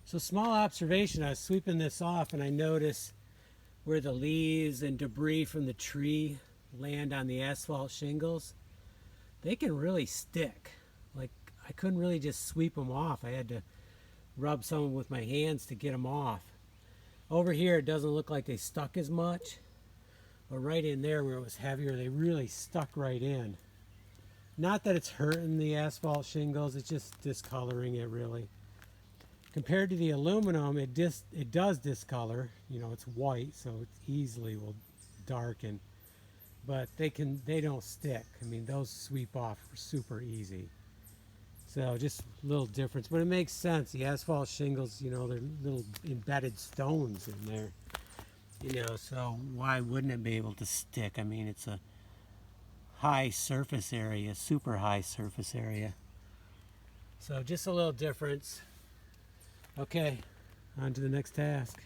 So small observation, I was sweeping this off and I noticed where the leaves and debris from the tree land on the asphalt shingles, they can really stick. Like, I couldn't really just sweep them off. I had to rub some with my hands to get them off. Over here it doesn't look like they stuck as much, but right in there where it was heavier, they really stuck right in. Not that it's hurting the asphalt shingles, it's just discoloring it really. Compared to the aluminum, it does discolor. You know, it's white, so it easily will darken. But they don't stick. I mean, those sweep off super easy. So just a little difference, but it makes sense. The asphalt shingles, you know, they're little embedded stones in there. You know, so why wouldn't it be able to stick? I mean, it's a high surface area, super high surface area. So just a little difference. Okay, on to the next task.